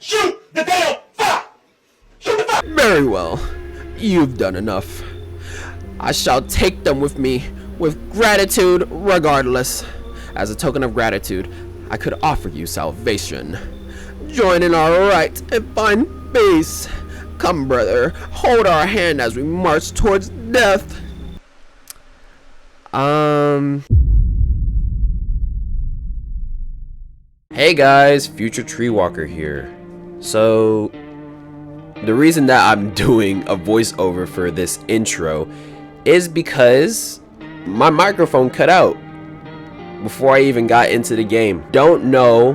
Shoot the damn fire! Shoot the fire! Very well. You've done enough. I shall take them with me with gratitude regardless. As a token of gratitude, I could offer you salvation. Join in our right and find peace. Come, brother, hold our hand as we march towards death. Hey guys, Future Tree Walker here. So, the reason that I'm doing a voiceover for this intro is because my microphone cut out before I even got into the game. Don't know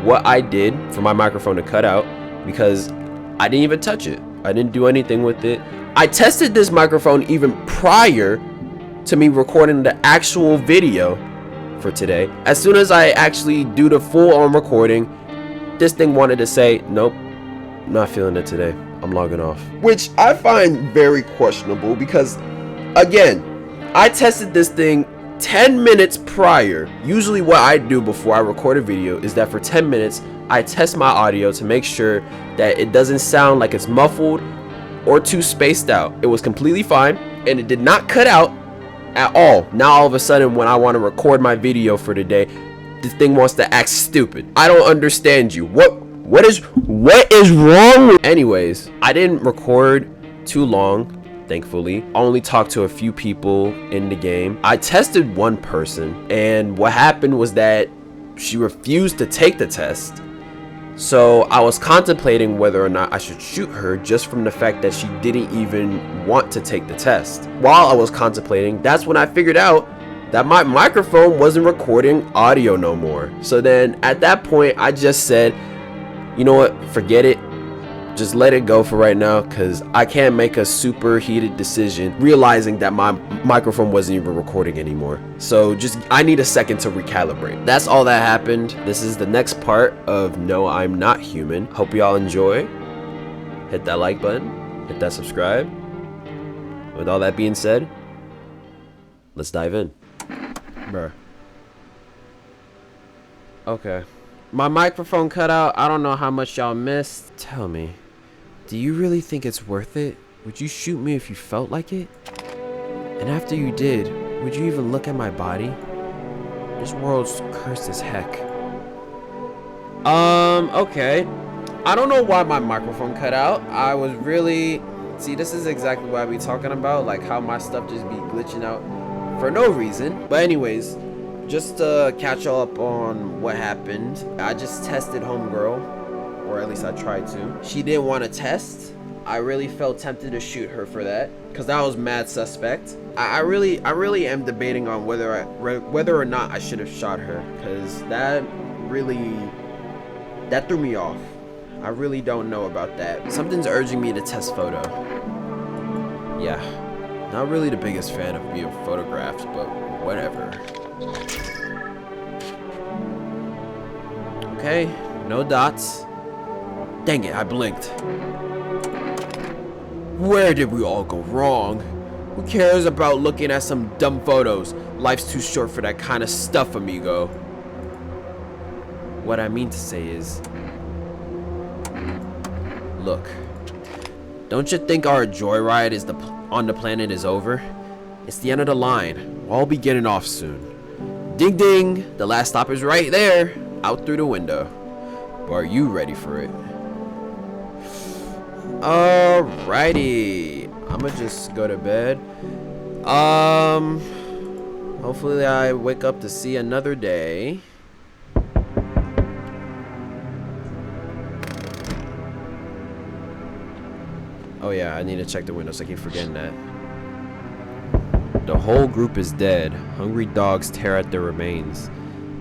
what I did for my microphone to cut out because I didn't even touch it. I didn't do anything with it. I tested this microphone even prior to me recording the actual video for today. As soon as I actually do the full-on recording, this thing wanted to say, nope, not feeling it today. I'm logging off. Which I find very questionable because, again, I tested this thing 10 minutes prior. Usually what I do before I record a video is that for 10 minutes, I test my audio to make sure that it doesn't sound like it's muffled or too spaced out. It was completely fine and it did not cut out at all. Now all of a sudden when I want to record my video for today, this thing wants to act stupid. I don't understand you. What is wrong with... Anyways, I didn't record too long. Thankfully, I only talked to a few people in the game. I tested one person, and what happened was that she refused to take the test. So I was contemplating whether or not I should shoot her just from the fact that she didn't even want to take the test. While I was contemplating, that's when I figured out that my microphone wasn't recording audio no more. So then at that point, I just said, you know what, forget it. Just let it go for right now because I can't make a super heated decision realizing that my microphone wasn't even recording anymore. So I need a second to recalibrate. That's all that happened. This is the next part of No, I'm Not Human. Hope y'all enjoy. Hit that like button. Hit that subscribe. With all that being said, let's dive in. Bruh. Okay. My microphone cut out. I don't know how much y'all missed. Tell me, do you really think it's worth it? Would you shoot me if you felt like it? And after you did, would you even look at my body? This world's cursed as heck. Okay. I don't know why my microphone cut out. I was really... See, this is exactly what I be talking about. Like how my stuff just be glitching out for no reason. But anyways, just to catch y'all up on what happened, I just tested homegirl, or at least I tried to. She didn't want to test. I really felt tempted to shoot her for that, because that was mad suspect. I really am debating on whether or not I should have shot her, because that threw me off. I really don't know about that. Something's urging me to test photo. Yeah, not really the biggest fan of being photographed, but whatever. Okay, no dots. Dang it, I blinked. Where did we all go wrong? Who cares about looking at some dumb photos? Life's too short for that kind of stuff, amigo. What I mean to say is, look, don't you think our joyride on the planet is over? It's the end of the line. We'll all be getting off soon. Ding ding, the last stop is right there, out through the window. But are you ready for it? Alrighty, I'ma just go to bed. Hopefully I wake up to see another day. Oh yeah, I need to check the windows. I keep forgetting that. The whole group is dead. Hungry dogs tear at their remains.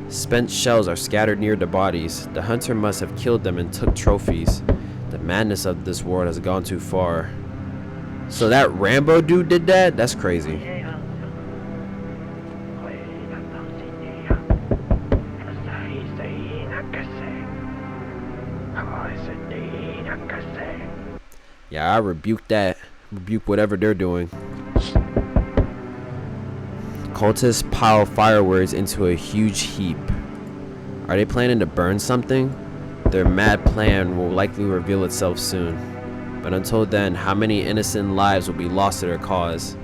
Spent shells are scattered near the bodies. The hunter must have killed them and took trophies. The madness of this world has gone too far. So that Rambo dude did that? That's crazy. Yeah, I rebuke that. Rebuke whatever they're doing. Cultists pile fireworks into a huge heap. Are they planning to burn something? Their mad plan will likely reveal itself soon. But until then, how many innocent lives will be lost to their cause?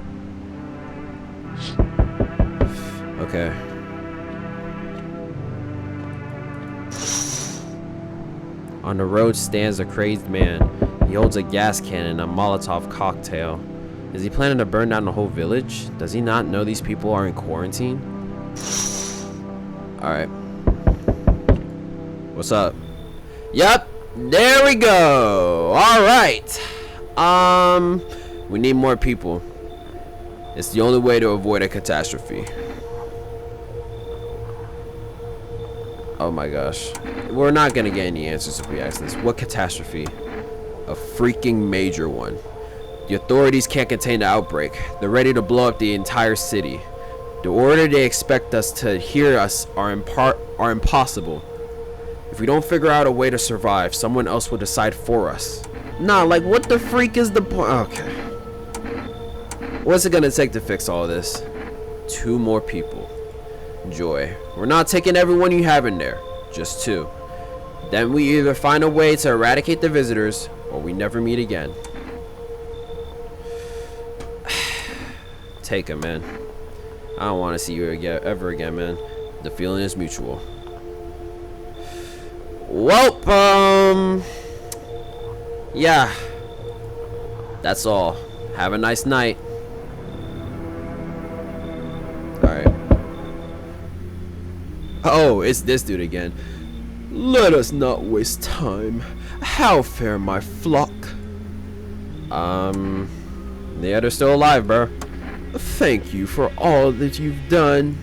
Okay. On the road stands a crazed man. He holds a gas cannon and a Molotov cocktail. Is he planning to burn down the whole village? Does he not know these people are in quarantine? Alright. What's up? Yep, there we go. Alright. We need more people. It's the only way to avoid a catastrophe. Oh my gosh. We're not gonna get any answers if we ask this. What catastrophe? A freaking major one. The authorities can't contain the outbreak. They're ready to blow up the entire city. The order they expect us to hear us are impossible. If we don't figure out a way to survive, someone else will decide for us. Nah, like what the freak is the point? Okay. What's it gonna take to fix all this? 2 more people. Joy. We're not taking everyone you have in there. Just 2. Then we either find a way to eradicate the visitors, or we never meet again. Take him, man. I don't want to see you again, ever again, man. The feeling is mutual. Well, yeah. That's all. Have a nice night. Alright. Oh, it's this dude again. Let us not waste time. How fare my flock? Yeah, they're still alive, bro. Thank you for all that you've done.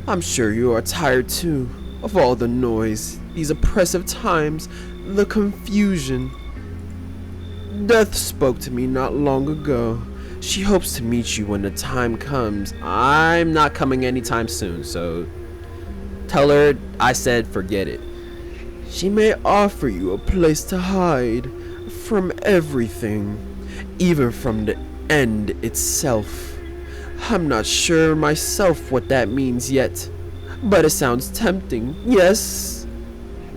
I'm sure you are tired too of all the noise, these oppressive times, the confusion. Death spoke to me not long ago. She hopes to meet you when the time comes. I'm not coming anytime soon, so tell her I said forget it. She may offer you a place to hide from everything, even from the end itself. I'm not sure myself what that means yet, but it sounds tempting, yes?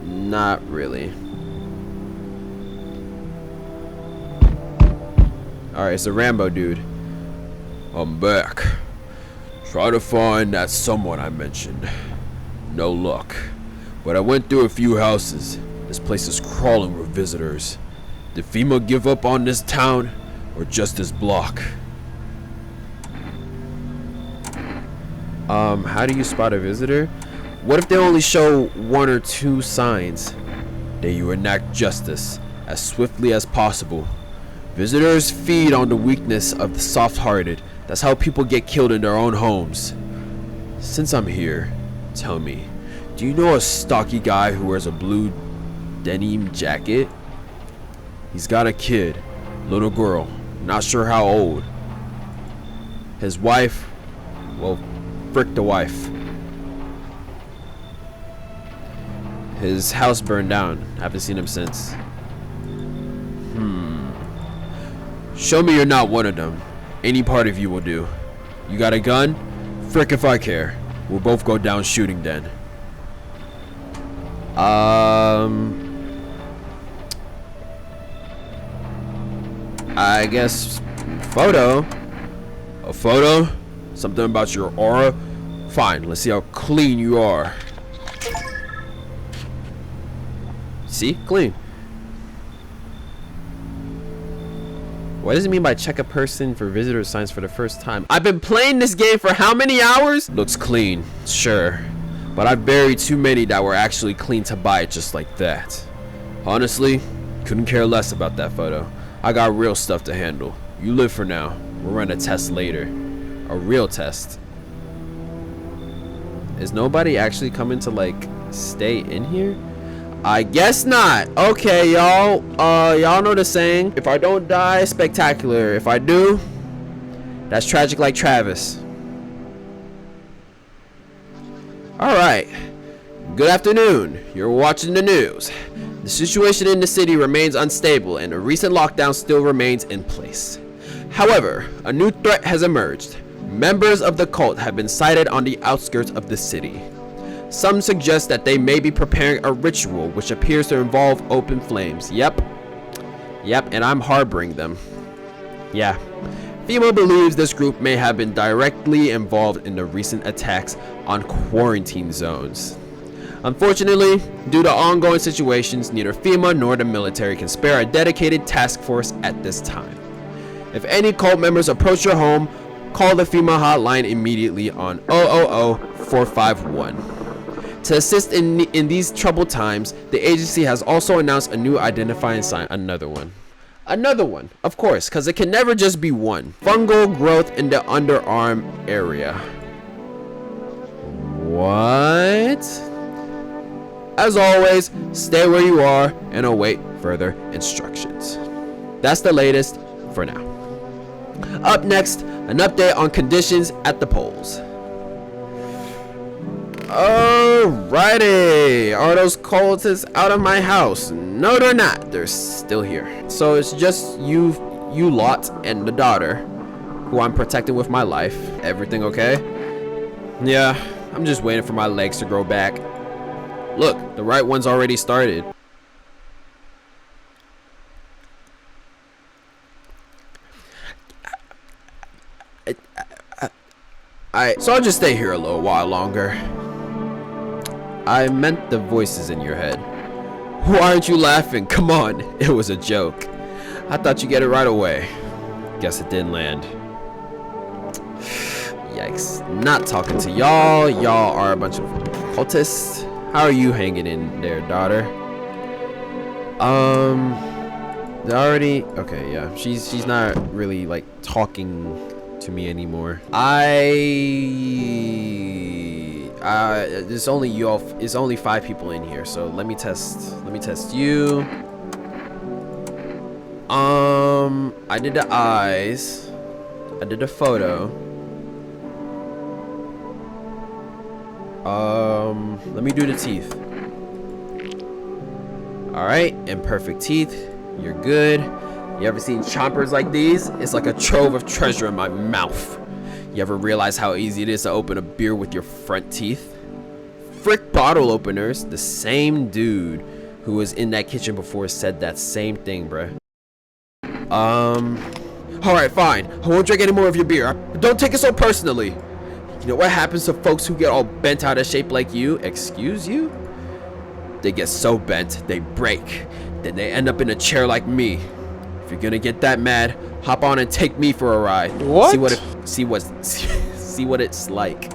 Not really. Alright, it's a Rambo dude. I'm back. Try to find that someone I mentioned. No luck. But I went through a few houses. This place is crawling with visitors. Did FEMA give up on this town, or just this block? How do you spot a visitor? What if they only show 1 or 2 signs? Then you enact justice as swiftly as possible. Visitors feed on the weakness of the soft-hearted. That's how people get killed in their own homes. Since I'm here, tell me, do you know a stocky guy who wears a blue denim jacket? He's got a kid, little girl, not sure how old. His wife, well, frick the wife. His house burned down. Haven't seen him since. Show me you're not one of them. Any part of you will do. You got a gun? Frick if I care. We'll both go down shooting then. I guess photo. A photo? Something about your aura? Fine, let's see how clean you are. See? Clean. What does it mean by check a person for visitor signs for the first time? I've been playing this game for how many hours? Looks clean, sure. But I've buried too many that were actually clean to buy it just like that. Honestly, couldn't care less about that photo. I got real stuff to handle. You live for now. We'll run a test later. A real test. Is nobody actually coming to like stay in here? I guess not. Okay, y'all. Y'all know the saying. If I don't die, spectacular. If I do, that's tragic like Travis. Alright. Good afternoon. You're watching the news. The situation in the city remains unstable and a recent lockdown still remains in place. However, a new threat has emerged. Members of the cult have been sighted on the outskirts of the city. Some suggest that they may be preparing a ritual which appears to involve open flames. Yep, and I'm harboring them. Yeah. FEMA believes this group may have been directly involved in the recent attacks on quarantine zones. Unfortunately, due to ongoing situations, neither FEMA nor the military can spare a dedicated task force at this time. If any cult members approach your home, call the FEMA hotline immediately on 000-451. To assist in these troubled times, the agency has also announced a new identifying sign. Another one, of course, because it can never just be one. Fungal growth in the underarm area. What? As always, stay where you are and await further instructions. That's the latest for now. Up next, an update on conditions at the polls. Alrighty, are those cultists out of my house? No, they're not. They're still here. So it's just you lot and the daughter, who I'm protecting with my life. Everything okay? Yeah, I'm just waiting for my legs to grow back. Look, the right one's already started. So I'll just stay here a little while longer. I meant the voices in your head. Why aren't you laughing? Come on, it was a joke. I thought you'd get it right away. Guess it didn't land. Yikes. Not talking to y'all. Y'all are a bunch of cultists. How are you hanging in there, daughter? Already. Okay, yeah. She's not really like talking to me anymore. There's only you all. It's only 5 people in here, so let me test you. I did the eyes. I did the photo. Let me do the teeth. Alright, imperfect teeth. You're good. You ever seen chompers like these? It's like a trove of treasure in my mouth. You ever realize how easy it is to open a beer with your front teeth? Frick bottle openers. The same dude who was in that kitchen before said that same thing, bruh. Alright, fine. I won't drink any more of your beer. Don't take it so personally. You know what happens to folks who get all bent out of shape like you? Excuse you? They get so bent, they break. Then they end up in a chair like me. If you're gonna get that mad, hop on and take me for a ride. What? See what it's like.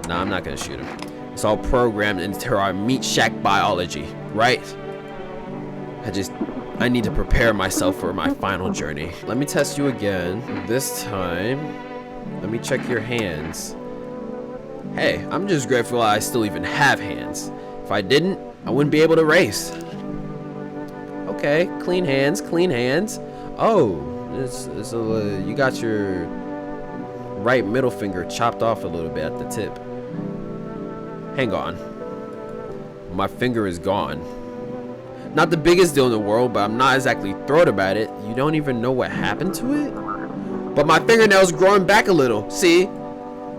Nah, I'm not gonna shoot him. It's all programmed into our meat shack biology, right? I need to prepare myself for my final journey. Let me test you again. This time, let me check your hands. Hey, I'm just grateful I still even have hands. If I didn't, I wouldn't be able to race. Okay, clean hands, clean hands. Oh, you got your right middle finger chopped off a little bit at the tip. Hang on. My finger is gone. Not the biggest deal in the world, but I'm not exactly thrilled about it. You don't even know what happened to it? But my fingernail's growing back a little, see?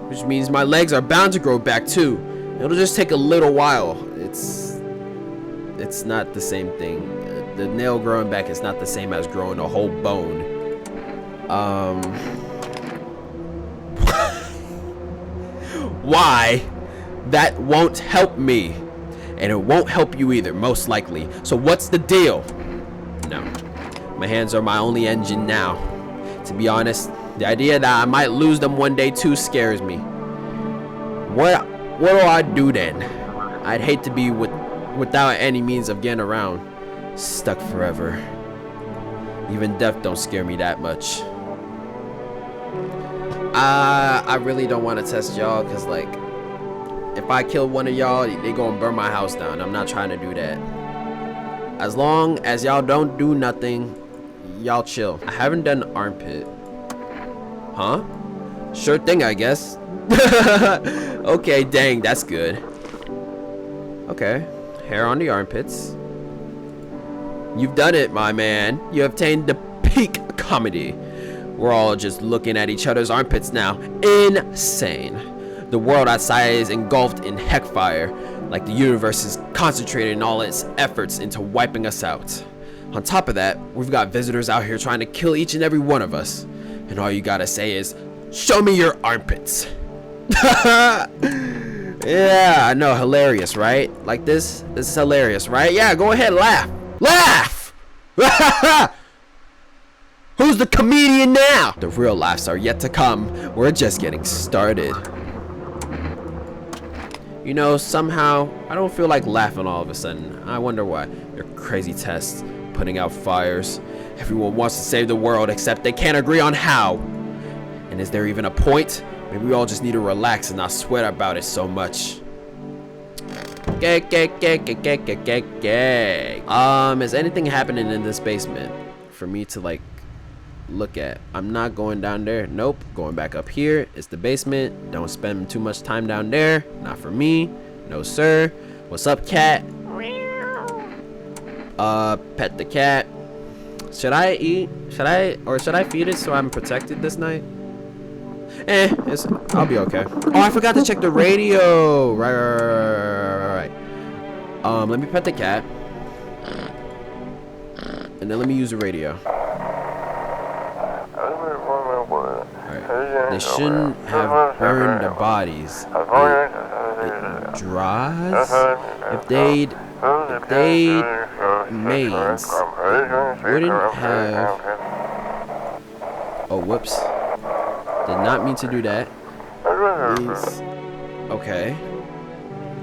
Which means my legs are bound to grow back too. It'll just take a little while. It's not the same thing. The nail growing back is not the same as growing a whole bone. Why? That won't help me. And it won't help you either, most likely. So what's the deal? No. My hands are my only engine now. To be honest, the idea that I might lose them one day too scares me. What do I do then? I'd hate to be without any means of getting around. Stuck forever. Even death don't scare me that much. I really don't want to test y'all, because like, if I kill one of y'all, they gonna burn my house down. I'm not trying to do that. As long as y'all don't do nothing, y'all chill. I haven't done armpit. Huh? Sure thing, I guess. Okay, dang, that's good. Okay, hair on the armpits. You've done it, my man. You obtained the peak comedy. We're all just looking at each other's armpits now. Insane. The world outside is engulfed in heckfire, like the universe is concentrating all its efforts into wiping us out. On top of that, we've got visitors out here trying to kill each and every one of us. And all you gotta say is, show me your armpits. Yeah, I know, hilarious, right? Like this is hilarious, right? Yeah, go ahead, laugh. Laugh! Who's the comedian now? The real laughs are yet to come. We're just getting started. You know, somehow, I don't feel like laughing all of a sudden. I wonder why. Your crazy tests, putting out fires. Everyone wants to save the world, except they can't agree on how. And is there even a point? Maybe we all just need to relax and not sweat about it so much. Is anything happening in this basement for me to, like, look at? I'm not going down there. Nope. Going back up here. It's the basement. Don't spend too much time down there. Not for me. No sir. What's up, cat? Pet the cat. Should I eat? Should I feed it so I'm protected this night? I'll be okay. Oh, I forgot to check the radio. Right. Let me pet the cat. And then let me use the radio. They shouldn't have burned the bodies. It draws. If they'd mains, it wouldn't have. Oh, whoops! Did not mean to do that. Okay.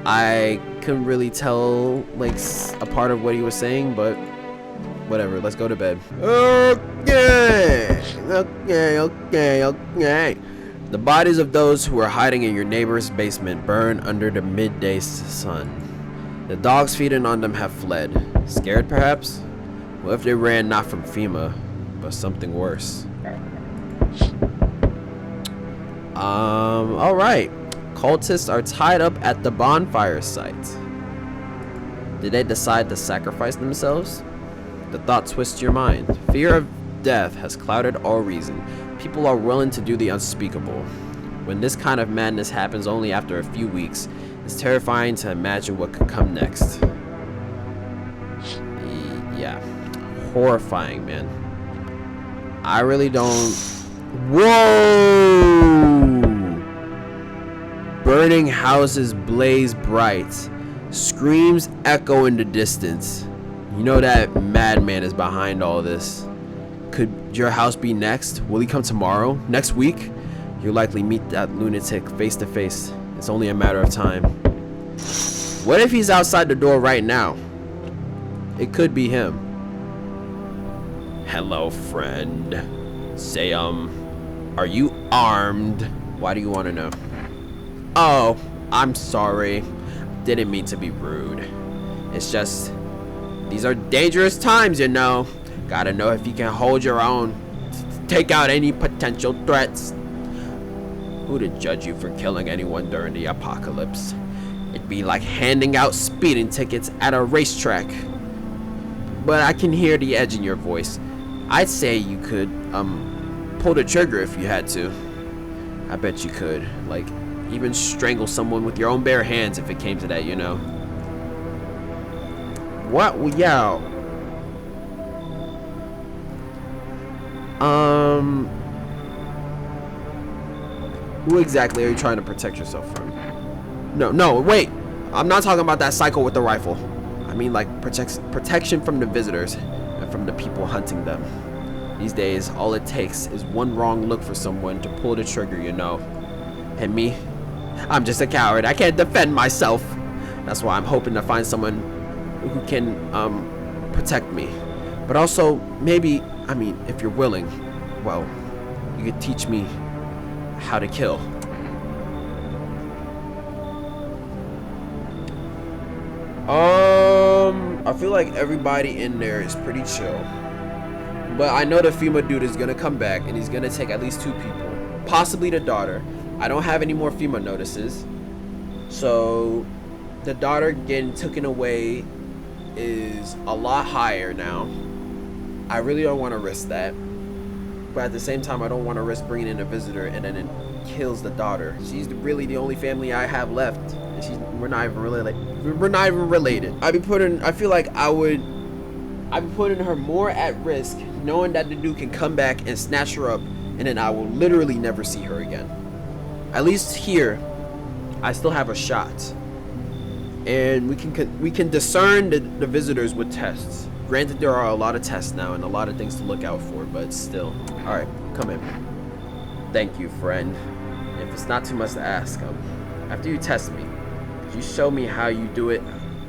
I couldn't really tell like a part of what he was saying, but whatever. Let's go to bed. Okay. The bodies of those who were hiding in your neighbor's basement burn under the midday sun. The dogs feeding on them have fled. Scared, perhaps? What if they ran not from FEMA, but something worse? Alright. Cultists are tied up at the bonfire site. Did they decide to sacrifice themselves? The thought twists your mind. Fear of death has clouded all reason. People are willing to do the unspeakable. When this kind of madness happens only after a few weeks, it's terrifying to imagine what could come next. Yeah. Horrifying, man. I really don't... Whoa! Burning houses blaze bright. Screams echo in the distance. You know that madman is behind all this. Could your house be next? Will he come tomorrow? Next week? You'll likely meet that lunatic face to face. It's only a matter of time. What if he's outside the door right now? It could be him. Hello, friend. Say, are you armed? Why do you want to know? Oh, I'm sorry. Didn't mean to be rude. It's just, these are dangerous times, you know. Gotta know if you can hold your own. Take out any potential threats. Who to judge you for killing anyone during the apocalypse? It'd be like handing out speeding tickets at a racetrack. But I can hear the edge in your voice. I'd say you could, pull the trigger if you had to. I bet you could. Like, even strangle someone with your own bare hands if it came to that, you know. What? Well, yeah. Who exactly are you trying to protect yourself from? No, wait. I'm not talking about that psycho with the rifle. I mean, like, protection from the visitors and from the people hunting them. These days, all it takes is one wrong look for someone to pull the trigger, you know. And me? I'm just a coward. I can't defend myself. That's why I'm hoping to find someone who can, protect me. But also, maybe, I mean, if you're willing, well, you could teach me how to kill. I feel like everybody in there is pretty chill. But I know the FEMA dude is gonna come back and he's gonna take at least 2 people. Possibly the daughter. I don't have any more FEMA notices. So the daughter getting taken away is a lot higher now. I really don't want to risk that. but at the same time, I don't want to risk bringing in a visitor and then it kills the daughter. She's really the only family I have left, and we're not even related. I feel like I'd be putting her more at risk, knowing that the dude can come back and snatch her up, and then I will literally never see her again. At least here, I still have a shot, and we can discern the visitors with tests. Granted, there are a lot of tests now and a lot of things to look out for, but still. All right, come in. Thank you, friend. If it's not too much to ask, after you test me, could you show me how you do it,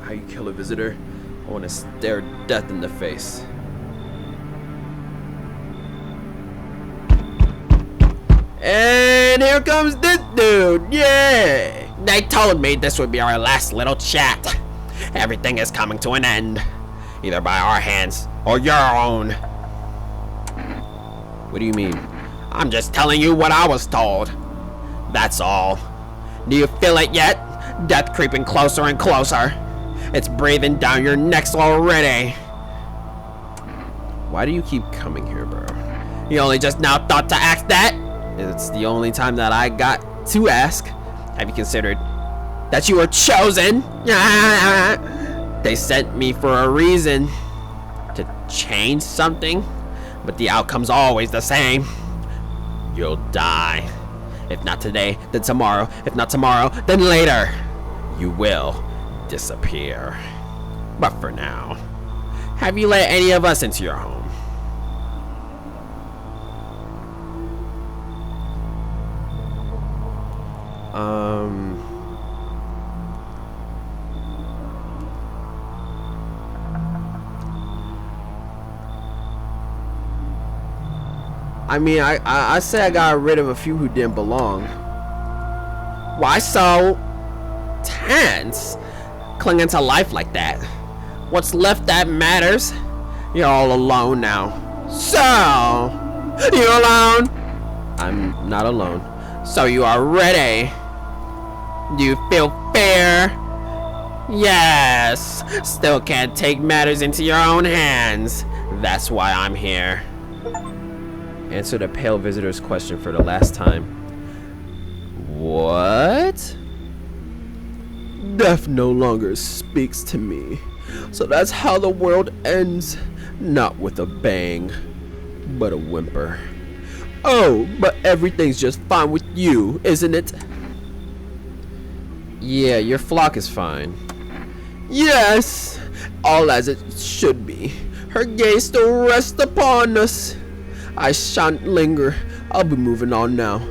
how you kill a visitor? I want to stare death in the face. And here comes this dude, yeah! They told me this would be our last little chat. Everything is coming to an end, either by our hands or your own. What do you mean? I'm just telling you what I was told. That's all. Do you feel it yet? Death creeping closer and closer. It's breathing down your necks already. Why do you keep coming here, bro? You only just now thought to ask that? It's the only time that I got to ask. Have you considered that you were chosen? They sent me for a reason. To change something? But the outcome's always the same. You'll die. If not today, then tomorrow. If not tomorrow, then later. You will disappear. But for now, have you let any of us into your home? I mean, I say I got rid of a few who didn't belong. Why so tense? Clinging to life like that. What's left that matters? You're all alone now. So, you alone? I'm not alone. So you are ready. Do you feel fair? Yes. Still can't take matters into your own hands. That's why I'm here. Answer the pale visitor's question for the last time. What? Death no longer speaks to me. So that's how the world ends. Not with a bang, but a whimper. Oh, but everything's just fine with you, isn't it? Yeah, your flock is fine. Yes, all as it should be. Her gaze still rests upon us. I shan't linger. I'll be moving on now.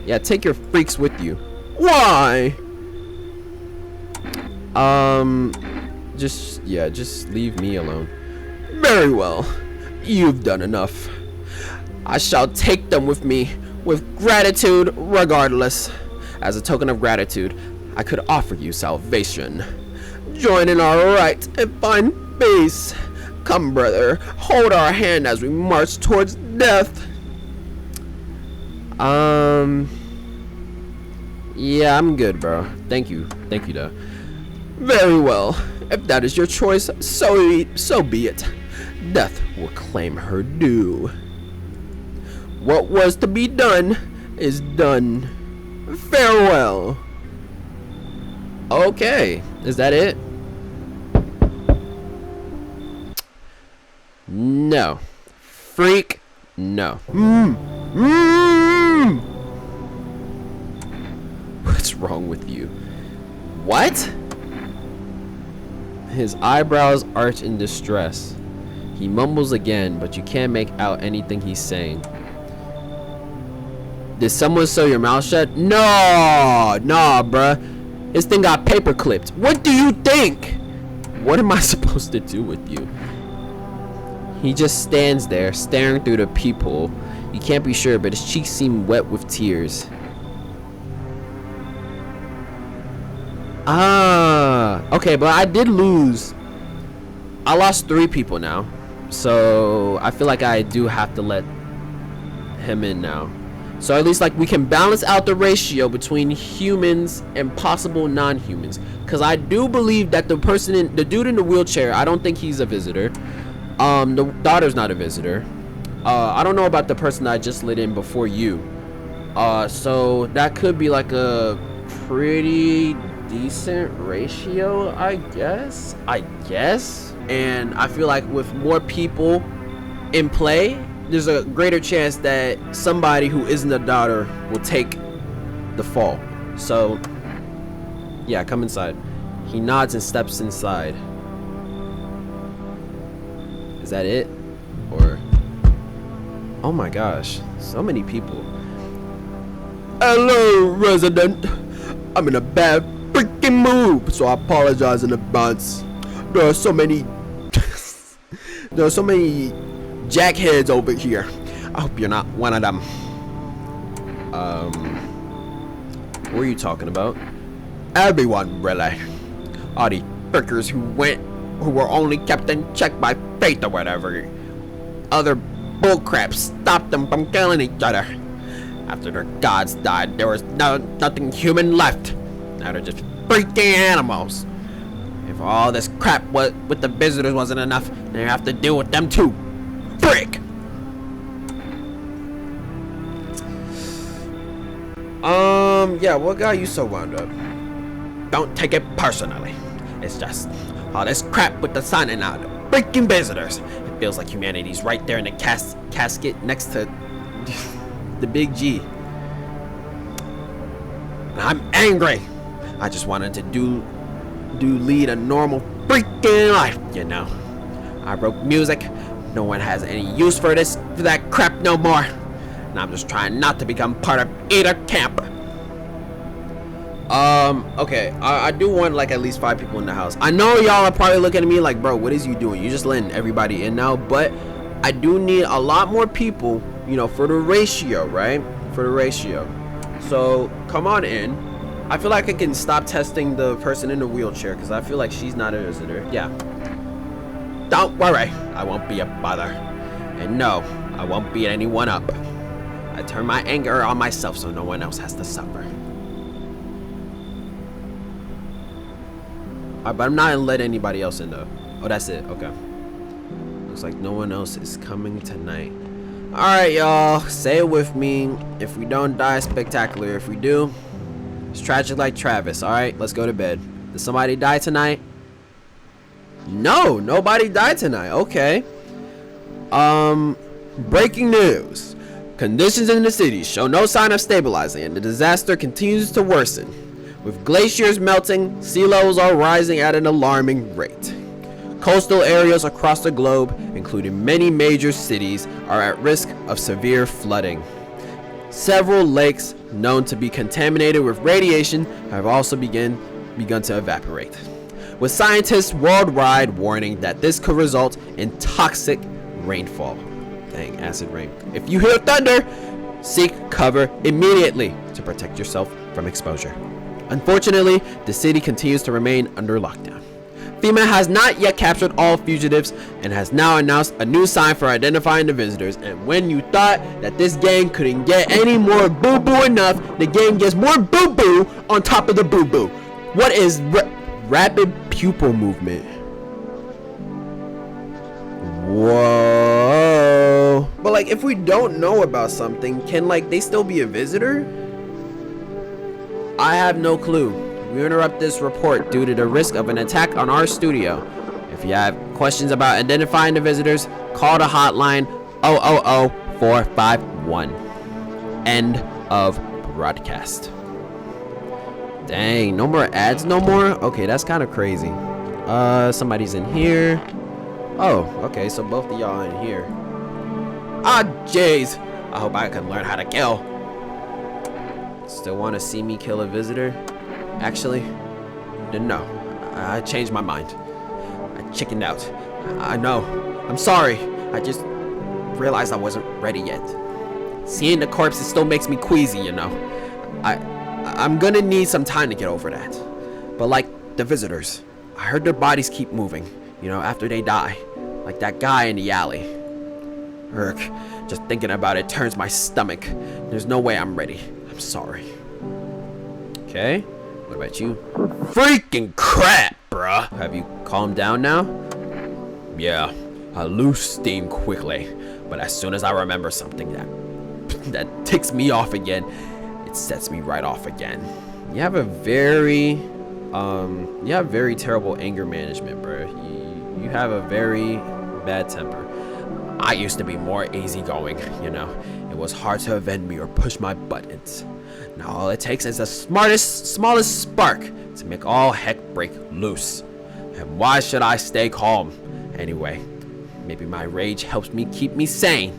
Yeah, take your freaks with you. Why? Just leave me alone. Very well. You've done enough. I shall take them with me, with gratitude regardless. As a token of gratitude, I could offer you salvation. Join in our right and find peace. Come, brother, hold our hand as we march towards death. Yeah, I'm good, bro. Thank you though. Very well. If that is your choice, so be it. Death will claim her due. What was to be done is done. Farewell. Okay, is that it? No. Freak, no. What's wrong with you? What? His eyebrows arch in distress. He mumbles again, but you can't make out anything he's saying. Did someone sew your mouth shut? No, nah, bruh. This thing got paper clipped. What do you think? What am I supposed to do with you? He just stands there, staring through the peephole. You can't be sure, but his cheeks seem wet with tears. Okay, but I did lose. I lost 3 people now. So I feel like I do have to let him in now. So at least like we can balance out the ratio between humans and possible non-humans. Because I do believe that the dude in the wheelchair, I don't think he's a visitor. The daughter's not a visitor. I don't know about the person that I just lit in before you. So that could be like a pretty decent ratio, I guess. And I feel like with more people in play, there's a greater chance that somebody who isn't a daughter will take the fall. So yeah, come inside. He nods and steps inside. Is that it? Or oh my gosh, so many people. Hello, resident. I'm in a bad freaking mood, so I apologize in advance. There are so many jackheads over here. I hope you're not one of them. What are you talking about? Everyone, really. All the frickers who were only kept in check by fate or whatever. Other bullcrap stopped them from killing each other. After their gods died, there was nothing human left. Now they're just freaking animals. If all this crap with the visitors wasn't enough, they have to deal with them too. Frick! Yeah, what got you so wound up? Don't take it personally. It's just all this crap with the sun and now the freaking visitors. It feels like humanity's right there in the casket next to the big G. And I'm angry. I just wanted to lead a normal freaking life, you know. I wrote music. No one has any use for that crap no more. And I'm just trying not to become part of either camp. Okay, I do want like at least 5 people in the house. I know y'all are probably looking at me like, bro, what is you doing? You just letting everybody in now, but I do need a lot more people, you know, for the ratio, right? For the ratio. So come on in. I feel like I can stop testing the person in the wheelchair because I feel like she's not a visitor. Yeah. Don't worry, I won't be a bother. And no, I won't beat anyone up. I turn my anger on myself so no one else has to suffer. But I'm not gonna let anybody else in though. Oh, that's it. Okay. Looks like no one else is coming tonight. Alright, y'all. Say it with me. If we don't die, spectacular. If we do, it's tragic like Travis. Alright, let's go to bed. Did somebody die tonight? No, nobody died tonight. Okay. Breaking news. Conditions in the city show no sign of stabilizing and the disaster continues to worsen. With glaciers melting, sea levels are rising at an alarming rate. Coastal areas across the globe, including many major cities, are at risk of severe flooding. Several lakes known to be contaminated with radiation have also begun to evaporate, with scientists worldwide warning that this could result in toxic rainfall. Dang, acid rain. If you hear thunder, seek cover immediately to protect yourself from exposure. Unfortunately, the city continues to remain under lockdown. FEMA has not yet captured all fugitives and has now announced a new sign for identifying the visitors. And when you thought that this game couldn't get any more boo-boo enough, the game gets more boo-boo on top of the boo-boo. What is rapid pupil movement? Whoa. But like, if we don't know about something, can like they still be a visitor? I have no clue. We interrupt this report due to the risk of an attack on our studio. If you have questions about identifying the visitors, call the hotline 000-451. End of broadcast. Dang, no more ads no more? Okay, that's kind of crazy. Somebody's in here. Oh, okay, so both of y'all in here. Ah, jeez. I hope I can learn how to kill. Still want to see me kill a visitor? Actually, no. I changed my mind. I chickened out. I know. I'm sorry. I just realized I wasn't ready yet. Seeing the corpses still makes me queasy, you know. I'm gonna need some time to get over that. But like the visitors, I heard their bodies keep moving, you know, after they die. Like that guy in the alley. Urgh, just thinking about it turns my stomach. There's no way I'm ready. I'm sorry. Okay, what about you? Freaking crap, bruh. Have you calmed down now? Yeah, I lose steam quickly, but as soon as I remember something that ticks me off again, it sets me right off again. You have very terrible anger management, bro. You have a very bad temper. I used to be more easygoing, you know. It was hard to offend me or push my buttons. Now all it takes is the smallest spark to make all heck break loose. And why should I stay calm? Anyway, maybe my rage helps me keep me sane.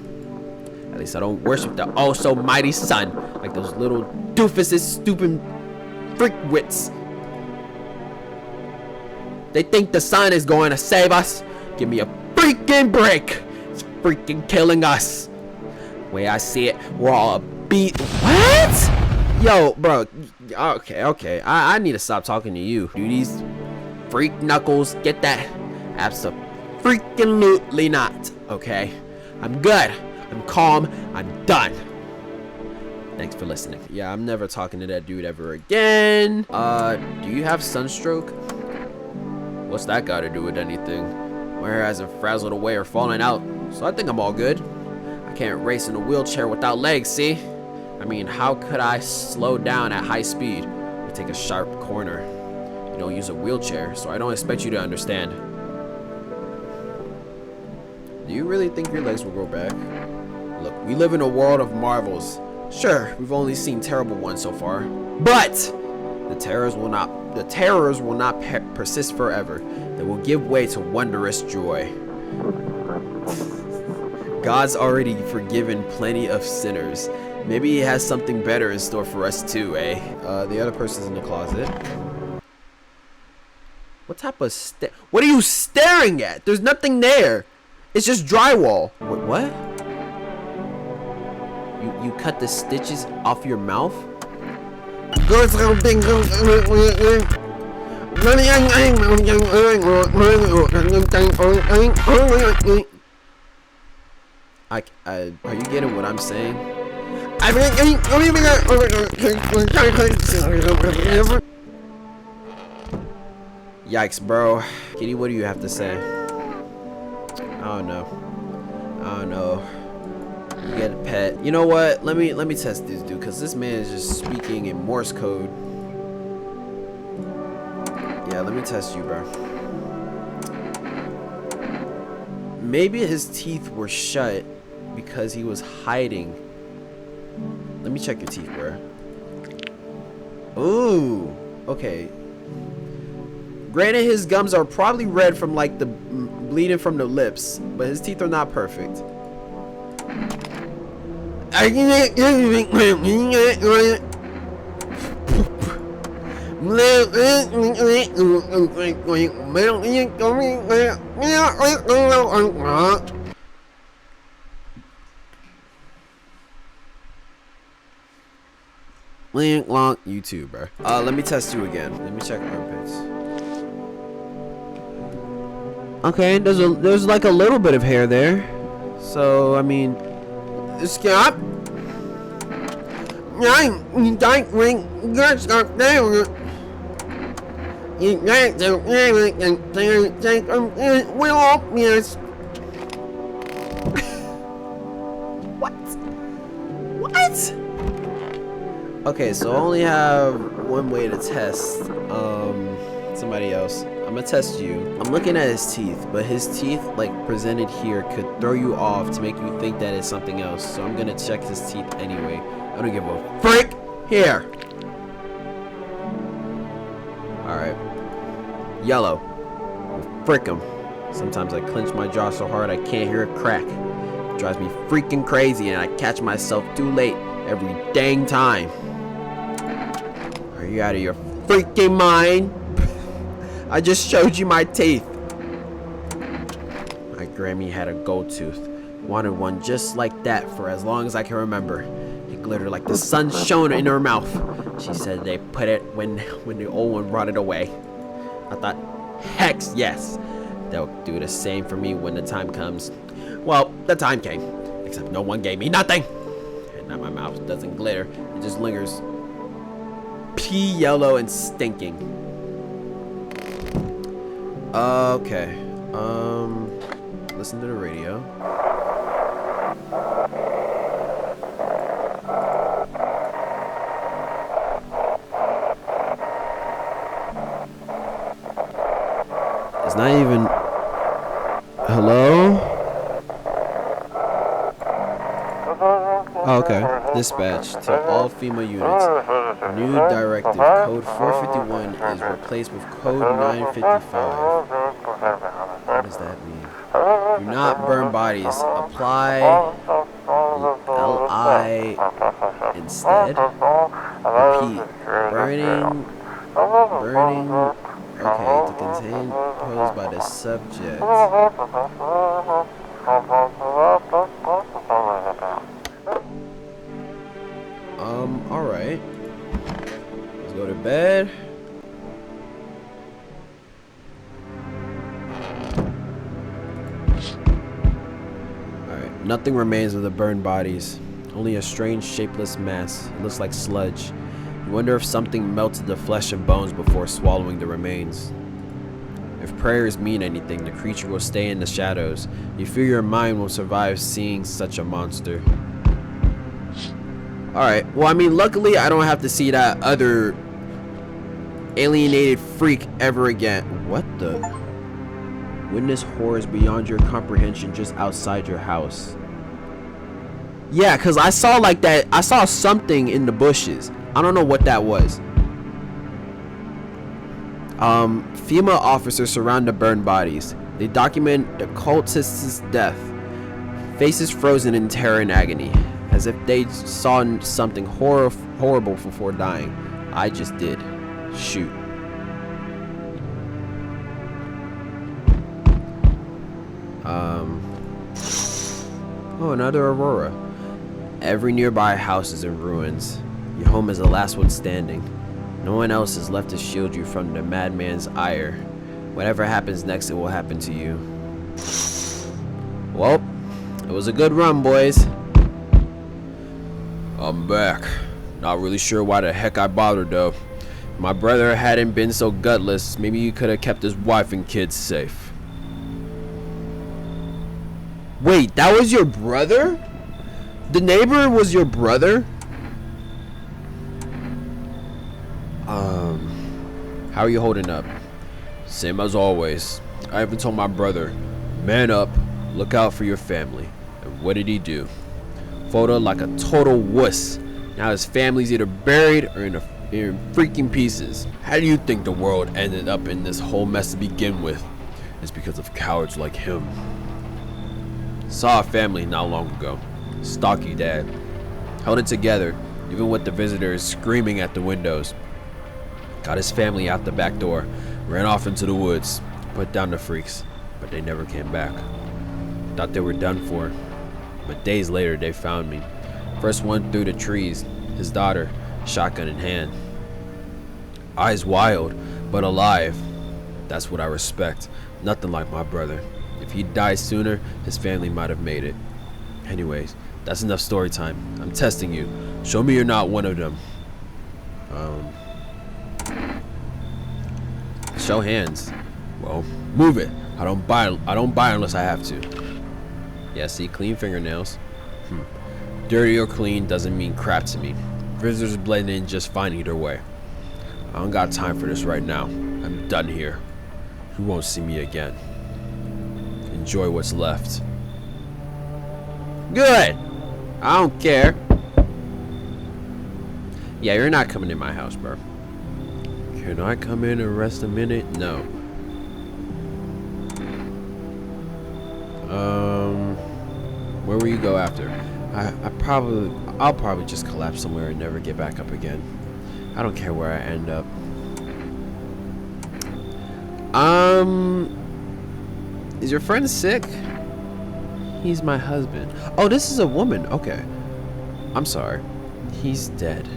At least I don't worship the oh so mighty sun like those little doofuses, stupid freak wits. They think the sun is going to save us. Give me a freaking break. It's freaking killing us. Way I see it, we're all a beat. What? Yo, bro. Okay. I need to stop talking to you. Do these freak knuckles get that? Abso-freaking-lutely not. Okay? I'm good. I'm calm. I'm done. Thanks for listening. Yeah, I'm never talking to that dude ever again. Do you have sunstroke? What's that got to do with anything? My hair hasn't frazzled away or fallen out, so I think I'm all good. I can't race in a wheelchair without legs, see? I mean, how could I slow down at high speed or take a sharp corner? You don't use a wheelchair, so I don't expect you to understand. Do you really think your legs will grow back? Look, we live in a world of marvels. Sure, we've only seen terrible ones so far, but the terrors will not persist forever. They will give way to wondrous joy. God's already forgiven plenty of sinners. Maybe he has something better in store for us too, eh? The other person's in the closet. What type of what are you staring at? There's nothing there. It's just drywall. What? You cut the stitches off your mouth? Are you getting what I'm saying? Yikes, bro. Kitty, what do you have to say? I don't know. You get a pet. You know what? Let me test this dude, because this man is just speaking in Morse code. Yeah, let me test you, bro. Maybe his teeth were shut because he was hiding. Let me check your teeth, bro. Ooh, okay. Granted, his gums are probably red from like the bleeding from the lips, but his teeth are not perfect. YouTube, bro. Let me test you again. Let me check armpits. Okay, there's like a little bit of hair there. So I mean, stop. What? Okay, so I only have one way to test somebody else. I'm gonna test you. I'm looking at his teeth, but his teeth, like presented here, could throw you off to make you think that it's something else. So I'm gonna check his teeth anyway. I don't give a frick. Here. Alright. Yellow. Frick him. Sometimes I clench my jaw so hard I can't hear a crack. It drives me freaking crazy and I catch myself too late every dang time. Are you out of your freaking mind? I just showed you my teeth. My Grammy had a gold tooth. Wanted one just like that for as long as I can remember. It glittered like the sun shone in her mouth. She said they put it when the old one brought it away. I thought, heck yes. They'll do the same for me when the time comes. Well, the time came. Except no one gave me nothing. And now my mouth doesn't glitter. It just lingers. Pea yellow and stinking. Okay. listen to the radio. It's not even... Hello? Oh, okay. Dispatch to all FEMA units. New directive. Code 451 is replaced with Code 955. What does that mean? Do not burn bodies. Apply LI instead. Repeat. Burning. Okay, to contain posed by the subject. Alright. Let's go to bed. Alright, nothing remains of the burned bodies. Only a strange shapeless mass. It looks like sludge. You wonder if something melted the flesh and bones before swallowing the remains. If prayers mean anything, the creature will stay in the shadows. You fear your mind will survive seeing such a monster. Alright, well, I mean, luckily I don't have to see that other alienated freak ever again. What the? Witness horrors beyond your comprehension just outside your house. Yeah, because I saw like that. I saw something in the bushes. I don't know what that was. FEMA officers surround the burned bodies. They document the cultist's death. Faces frozen in terror and agony, as if they saw something horrible before dying. I just did. Shoot. Oh, another aurora. Every nearby house is in ruins. Your home is the last one standing. No one else is left to shield you from the madman's ire. Whatever happens next, it will happen to you. Well, it was a good run, boys. I'm back. Not really sure why the heck I bothered, though. If my brother hadn't been so gutless, maybe he could have kept his wife and kids safe. Wait, that was your brother? The neighbor was your brother? How are you holding up? Same as always. I even told my brother, man up, look out for your family. And what did he do? Folded like a total wuss. Now his family's either buried or in freaking pieces. How do you think the world ended up in this whole mess to begin with? It's because of cowards like him. Saw a family not long ago. Stocky dad. Held it together, even with the visitors screaming at the windows. Got his family out the back door, ran off into the woods, put down the freaks, but they never came back. Thought they were done for, but days later they found me. First one through the trees, his daughter, shotgun in hand. Eyes wild, but alive. That's what I respect. Nothing like my brother. If he died sooner, his family might have made it. Anyways, that's enough story time. I'm testing you. Show me you're not one of them. Show hands. Well, move it. I don't buy unless I have to. Yeah, see, clean fingernails. Dirty or clean doesn't mean crap to me. Visitors blend in just fine either way. I don't got time for this right now. I'm done here. You won't see me again. Enjoy what's left. Good. I don't care. Yeah, you're not coming in my house, bro. Can I come in and rest a minute? No. Where will you go after? I'll probably just collapse somewhere and never get back up again. I don't care where I end up. Is your friend sick? He's my husband. Oh, this is a woman. Okay. I'm sorry. He's dead.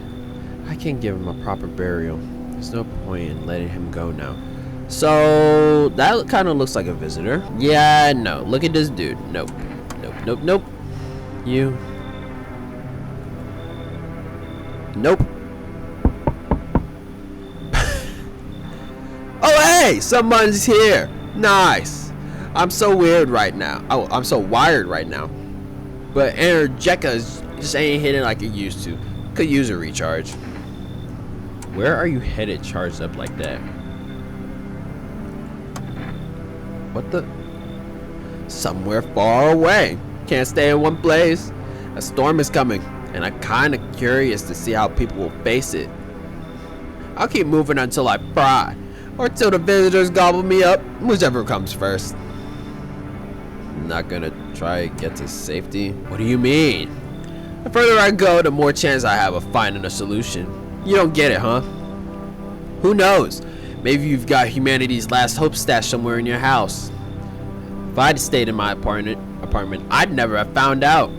I can't give him a proper burial. There's no point in letting him go now. So, that kind of looks like a visitor. Yeah, no. Look at this dude. Nope. Nope, nope, nope. You. Nope. Oh, hey! Someone's here. Nice. I'm so weird right now. Oh, I'm so wired right now. But iaoDjWo just ain't hitting like it used to. Could use a recharge. Where are you headed charged up like that? What the? Somewhere far away. Can't stay in one place. A storm is coming, and I'm kinda curious to see how people will face it. I'll keep moving until I fry, or till the visitors gobble me up, whichever comes first. Not gonna try to get to safety? What do you mean? The further I go, the more chance I have of finding a solution. You don't get it, huh? Who knows? Maybe you've got humanity's last hope stashed somewhere in your house. If I'd stayed in my apartment, I'd never have found out.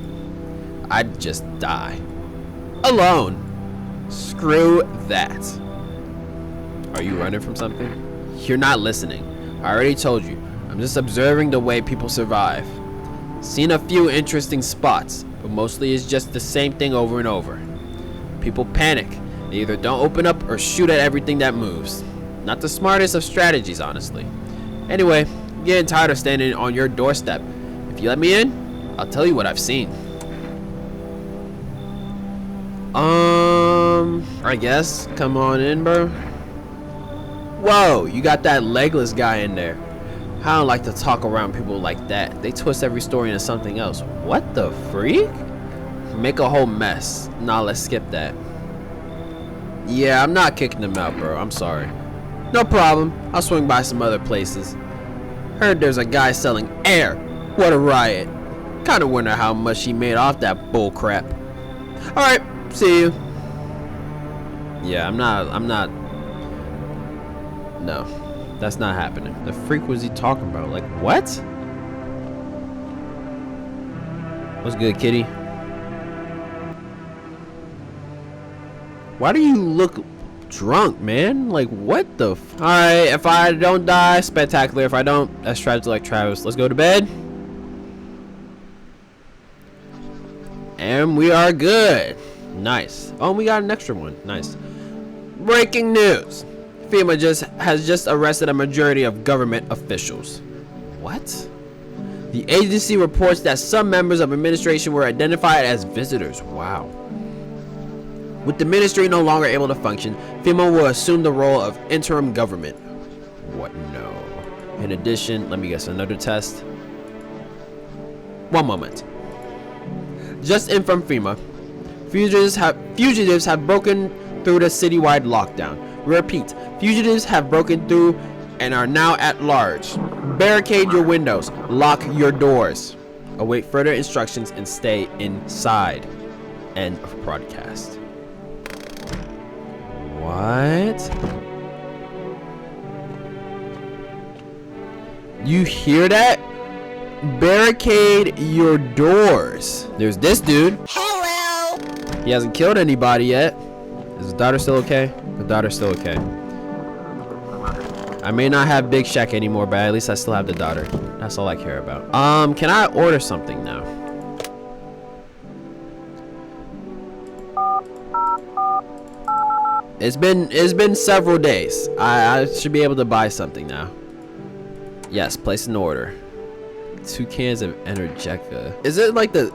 I'd just die. Alone. Screw that. Are you running from something? You're not listening. I already told you. I'm just observing the way people survive. Seen a few interesting spots, but mostly it's just the same thing over and over. People panic. They either don't open up or shoot at everything that moves. Not the smartest of strategies, honestly. Anyway, I'm getting tired of standing on your doorstep. If you let me in, I'll tell you what I've seen. I guess. Come on in, bro. Whoa, you got that legless guy in there. I don't like to talk around people like that. They twist every story into something else. What the freak? Make a whole mess. Nah, let's skip that. Yeah, I'm not kicking him out, bro. I'm sorry. No problem. I'll swing by some other places. Heard there's a guy selling air. What a riot. Kinda wonder how much he made off that bull crap. Alright, see you. Yeah, I'm not. No, that's not happening. The freak was he talking about? Like, what? What's good, kitty? Why do you look drunk, man? Like, what the f— Alright, if I don't die, spectacular. If I don't, that's tragic like Travis. Let's go to bed. And we are good. Nice. Oh, we got an extra one. Nice. Breaking news. FEMA has just arrested a majority of government officials. What? The agency reports that some members of administration were identified as visitors. Wow. With the ministry no longer able to function, FEMA will assume the role of interim government. What? No. In addition, let me guess, another test. One moment. Just in from FEMA, fugitives have broken through the citywide lockdown. Repeat, fugitives have broken through and are now at large. Barricade your windows, lock your doors. Await further instructions and stay inside. End of broadcast. What? You hear that? Barricade your doors. There's this dude. Hello. He hasn't killed anybody yet. Is his daughter still okay? The daughter's still okay. I may not have Big Shack anymore, but at least I still have the daughter. That's all I care about. Can I order something now? It's been several days. I should be able to buy something now. Yes, place an order. 2 cans of iaoDjWo. Is it like the—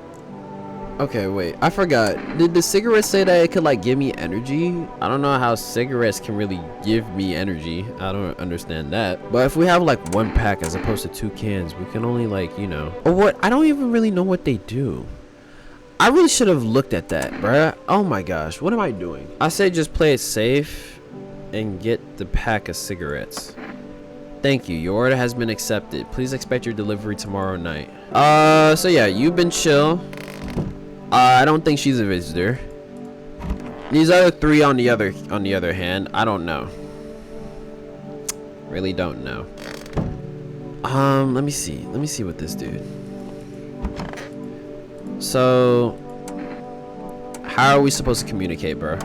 Okay, wait, I forgot. Did the cigarettes say that it could like give me energy? I don't know how cigarettes can really give me energy. I don't understand that. But if we have like 1 pack as opposed to 2 cans, we can only like, you know. Or what? I don't even really know what they do. I really should have looked at that, bruh. Oh my gosh, what am I doing? I say just play it safe and get the pack of cigarettes. Thank you. Your order has been accepted. Please expect your delivery tomorrow night. So yeah, you've been chill. I don't think she's a visitor. These other 3 on the other hand, I don't know. Really don't know. Let me see what this dude. So how are we supposed to communicate, bro?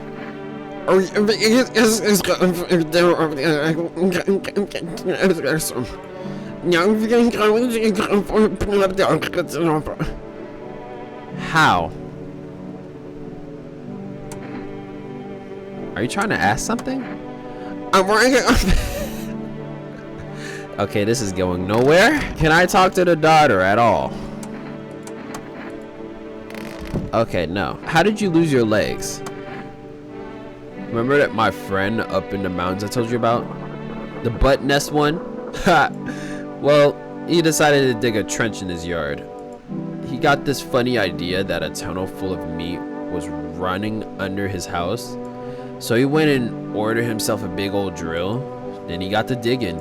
How? Are you trying to ask something? Okay, this is going nowhere. Can I talk to the daughter at all? Okay, no. How did you lose your legs? Remember that my friend up in the mountains I told you about? The butt nest one? Well, he decided to dig a trench in his yard. He got this funny idea that a tunnel full of meat was running under his house. So he went and ordered himself a big old drill. Then he got to digging.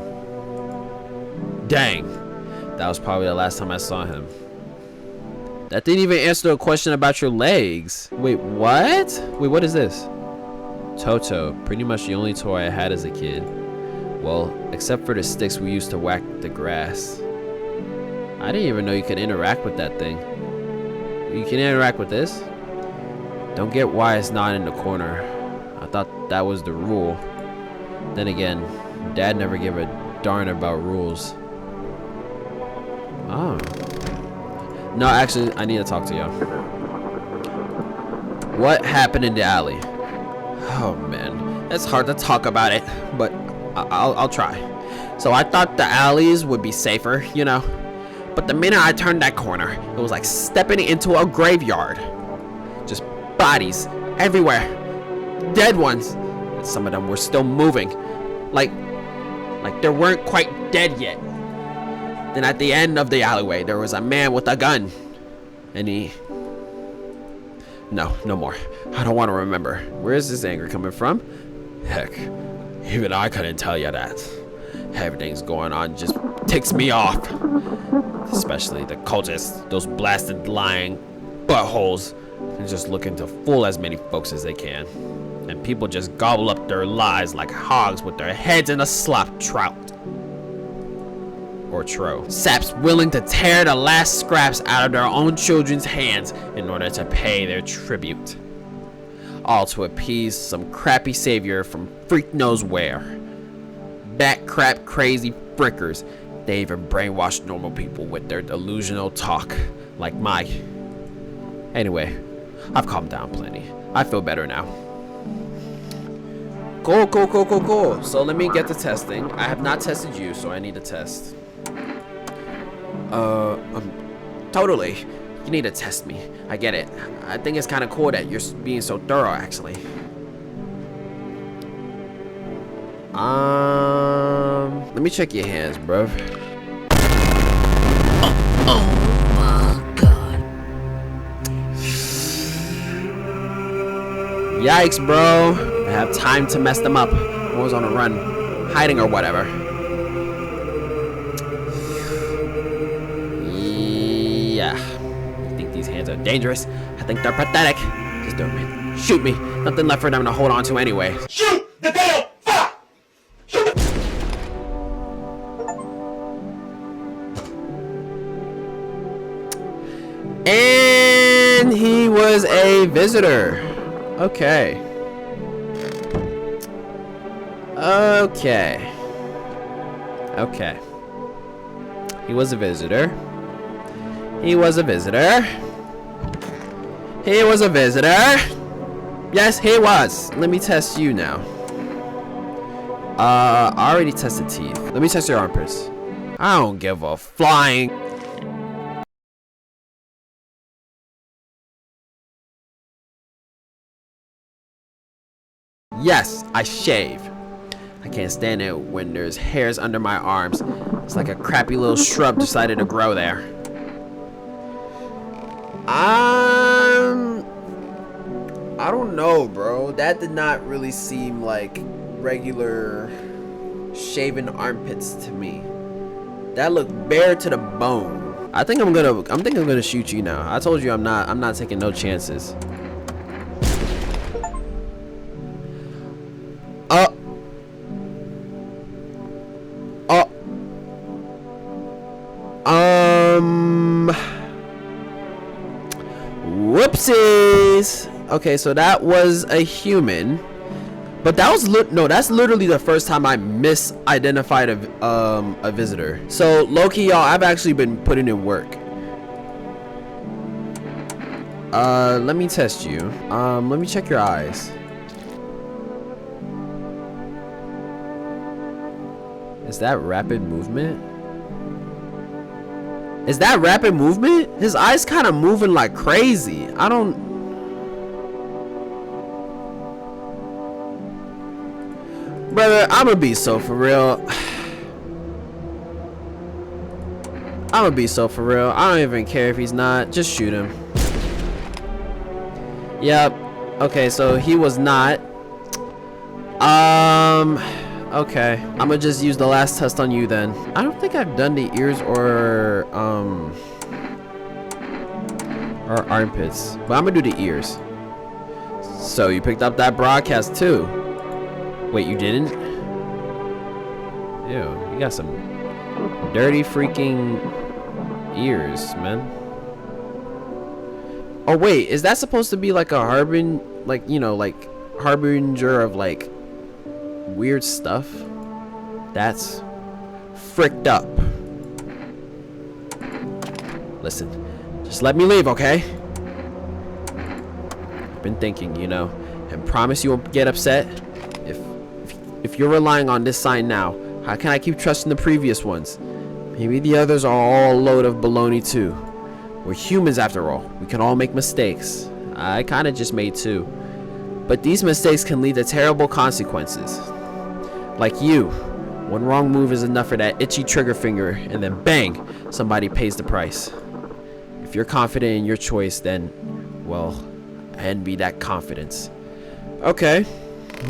Dang. That was probably the last time I saw him. That didn't even answer a question about your legs. Wait, what? Wait, what is this? Toto. Pretty much the only toy I had as a kid. Well, except for the sticks we used to whack the grass. I didn't even know you could interact with that thing. You can interact with this? Don't get why it's not in the corner. I thought that was the rule. Then again, Dad never gave a darn about rules. Oh. No, actually, I need to talk to you. What happened in the alley? Oh man, it's hard to talk about it, but I'll try. So I thought the alleys would be safer, you know. But the minute I turned that corner, it was like stepping into a graveyard. Just bodies everywhere. Dead ones. And some of them were still moving. Like they weren't quite dead yet. Then at the end of the alleyway, there was a man with a gun. And he... No more. I don't want to remember. Where is this anger coming from? Heck, even I couldn't tell you that. Everything's going on just ticks me off. Especially the cultists, those blasted lying buttholes. They're just looking to fool as many folks as they can. And people just gobble up their lies like hogs with their heads in a slop trout. Or tro. Saps willing to tear the last scraps out of their own children's hands in order to pay their tribute. All to appease some crappy savior from freak knows where. Bat crap crazy frickers. They even brainwash normal people with their delusional talk. Like my... Anyway, I've calmed down plenty. I feel better now. Cool. So let me get to testing. I have not tested you, so I need to test. Totally. You need to test me. I get it. I think it's kind of cool that you're being so thorough, actually. Let me check your hands, bruv. Oh my god. Yikes, bro. I have time to mess them up. I was on a run, hiding or whatever. Yeah. I think these hands are dangerous. I think they're pathetic. Just do it, man. Shoot me. Nothing left for them to hold on to anyway. Shoot the damn fuck! Shoot the... And he was a visitor. Okay. He was a visitor. Yes, he was. Let me test you now. I already tested teeth. Let me test your armpits. I don't give a flying. Yes, I shave. I can't stand it when there's hairs under my arms. It's like a crappy little shrub decided to grow there. I don't know, bro. That did not really seem like regular shaven armpits to me. That looked bare to the bone. I think I'm gonna shoot you now. I told you I'm not taking no chances. Whoopsies. Okay, so that was a human, but that was that's literally the first time I misidentified a visitor. So low-key, y'all, I've actually been putting in work. Let me test you. Let me check your eyes. Is that rapid movement? Is that rapid movement? His eyes kind of moving like crazy. I don't... Brother, I'm gonna be so for real. I'm gonna be so for real. I don't even care if he's not. Just shoot him. Yep. Okay, so he was not. Okay. I'm gonna just use the last test on you then. I don't think I've done the ears or armpits, but I'm gonna do the ears. So you picked up that broadcast too. Wait, you didn't? Ew, you got some dirty freaking ears, man. Oh wait, is that supposed to be like a harbinger of like weird stuff? That's fricked up. Listen, just let me leave, okay? I've been thinking, you know, and promise you won't get upset. If you're relying on this sign now, how can I keep trusting the previous ones? Maybe the others are all a load of baloney too. We're humans after all. We can all make mistakes. I kind of just made two. But these mistakes can lead to terrible consequences. Like you. One wrong move is enough for that itchy trigger finger, and then bang, somebody pays the price. If you're confident in your choice, then, well, I envy that confidence. Okay.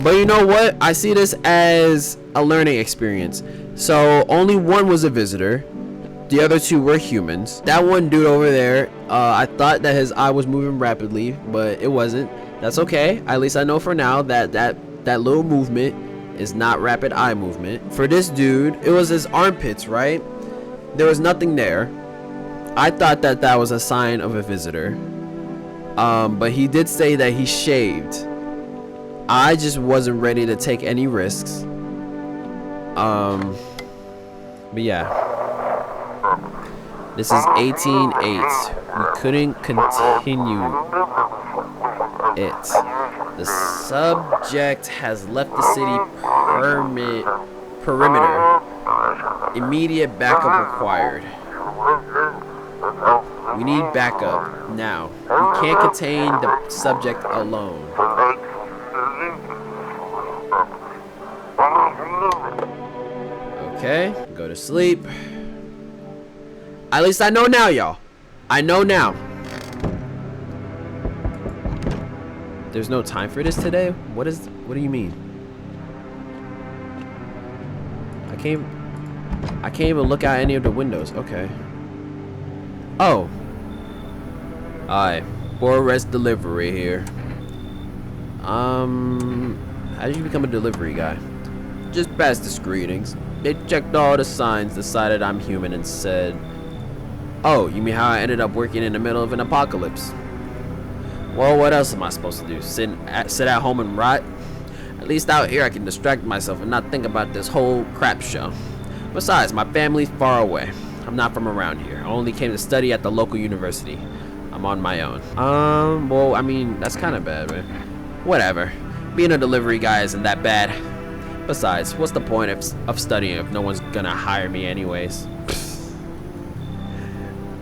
But you know what? I see this as a learning experience. So only one was a visitor. The other two were humans. That one dude over there, I thought that his eye was moving rapidly, but it wasn't. That's okay. At least I know for now that that little movement is not rapid eye movement. For this dude, it was his armpits, right? There was nothing there. I thought that that was a sign of a visitor. But he did say that he shaved. I just wasn't ready to take any risks. But yeah. This is 18-8. We couldn't continue it. The subject has left the city perimeter. Immediate backup required. We need backup now. We can't contain the subject alone. Okay, go to sleep. At least I know now, y'all. I know now. There's no time for this today? What do you mean? I can't even look out any of the windows. Okay. Oh. Alright. Boris delivery here. How did you become a delivery guy? Just past the screenings. They checked all the signs, decided I'm human, and said, oh, you mean how I ended up working in the middle of an apocalypse? Well, what else am I supposed to do? Sit at home and rot? At least out here I can distract myself and not think about this whole crap show. Besides, my family's far away. I'm not from around here. I only came to study at the local university. I'm on my own. Well, I mean, that's kind of bad, man. Whatever. Being a delivery guy isn't that bad. Besides, what's the point of studying if no one's gonna hire me anyways?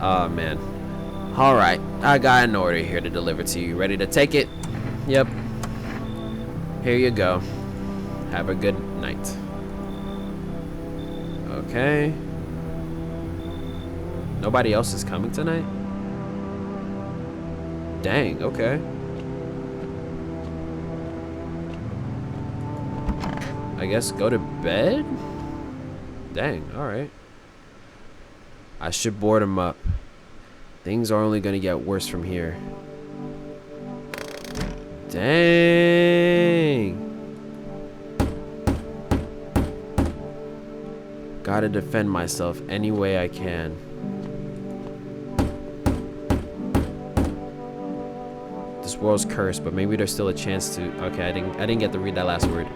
Oh, man. Alright, I got an order here to deliver to you. Ready to take it? Yep. Here you go. Have a good night. Okay. Nobody else is coming tonight? Dang, okay. I guess go to bed? Dang, alright. I should board him up. Things are only gonna get worse from here. Dang. Gotta defend myself any way I can. This world's cursed, but maybe there's still a chance to. Okay, I didn't get to read that last word.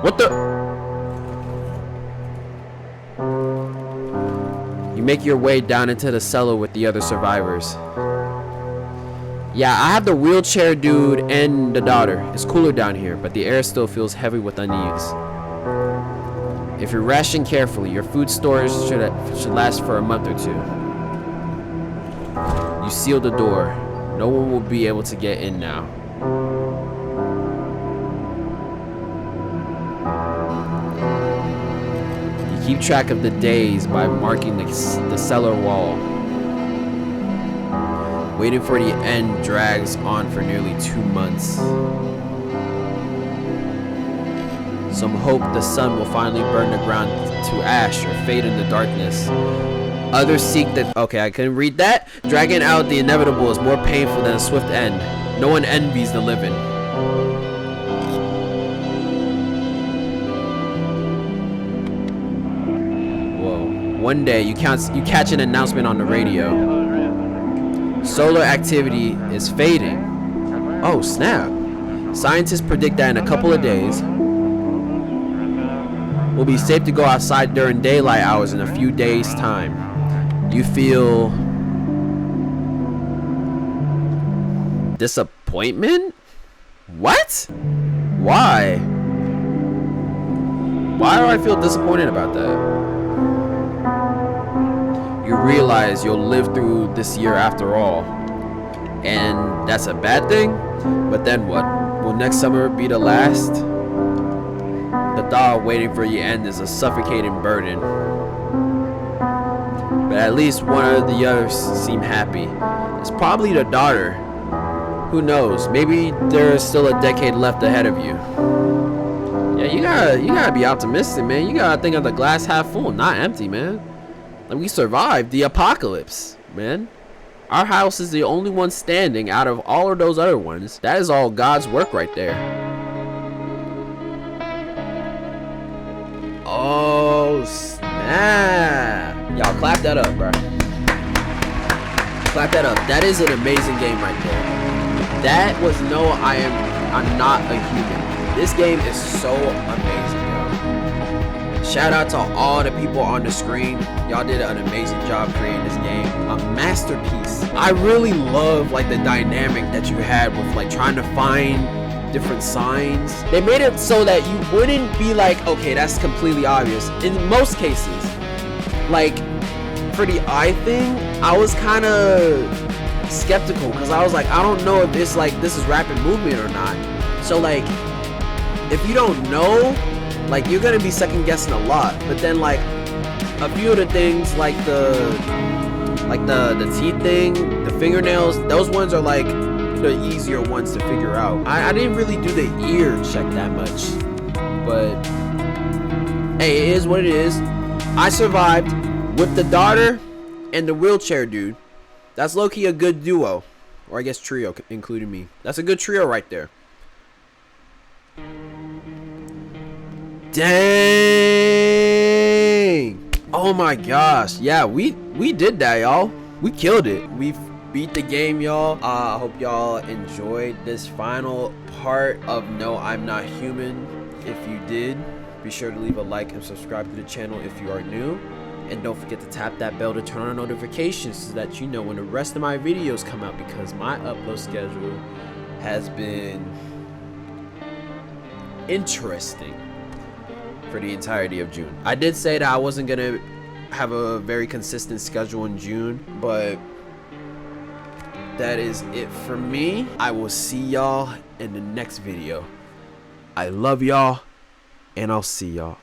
What the? You make your way down into the cellar with the other survivors. Yeah, I have the wheelchair dude and the daughter. It's cooler down here, but the air still feels heavy with unease. If you ration carefully, your food storage should last for a month or two. You seal the door. No one will be able to get in now. You keep track of the days by marking the cellar wall. Waiting for the end drags on for nearly 2 months. Some hope the sun will finally burn the ground to ash or fade into darkness. Others seek the... Okay, I couldn't read that. Dragging out the inevitable is more painful than a swift end. No one envies the living. Whoa. One day, you catch an announcement on the radio. Solar activity is fading. Oh, snap. Scientists predict that in a couple of days, will be safe to go outside during daylight hours in a few days' time. You feel disappointment? What? Why? Why do I feel disappointed about that? You realize you'll live through this year after all, and that's a bad thing. But then what? Will next summer be the last? The thought waiting for the end is a suffocating burden. But at least one of the others seem happy. It's probably the daughter. Who knows? Maybe there is still a decade left ahead of you. Yeah, you gotta be optimistic, man. You gotta think of the glass half full, not empty, man. And we survived the apocalypse, man. Our house is the only one standing out of all of those other ones. That is all God's work right there. Oh, snap. Y'all clap that up, bro. Clap that up. That is an amazing game right there. That was no, I'm not a human. This game is so amazing, yo. Shout out to all the people on the screen. Y'all did an amazing job creating this game. A masterpiece. I really love like the dynamic that you had with like trying to find different signs. They made it so that you wouldn't be like, okay, that's completely obvious. In most cases, like for the eye thing, I was kind of skeptical because I was like, I don't know if it's like this is rapid movement or not. So like, if you don't know, like you're gonna be second guessing a lot. But then like a few of the things like the teeth thing, the fingernails, those ones are like the easier ones to figure out. I didn't really do the ear check that much, but hey, it is what it is. I survived with the daughter and the wheelchair dude. That's low-key a good duo, or I guess trio, including me. That's a good trio right there. Dang! Oh my gosh, yeah, we did that, y'all. We killed it. We beat the game, y'all. I hope y'all enjoyed this final part of No, I'm Not Human. If you did, be sure to leave a like and subscribe to the channel if you are new. And don't forget to tap that bell to turn on notifications so that you know when the rest of my videos come out, because my upload schedule has been interesting for the entirety of June. I did say that I wasn't gonna have a very consistent schedule in June, but that is it for me. I will see y'all in the next video. I love y'all, and I'll see y'all.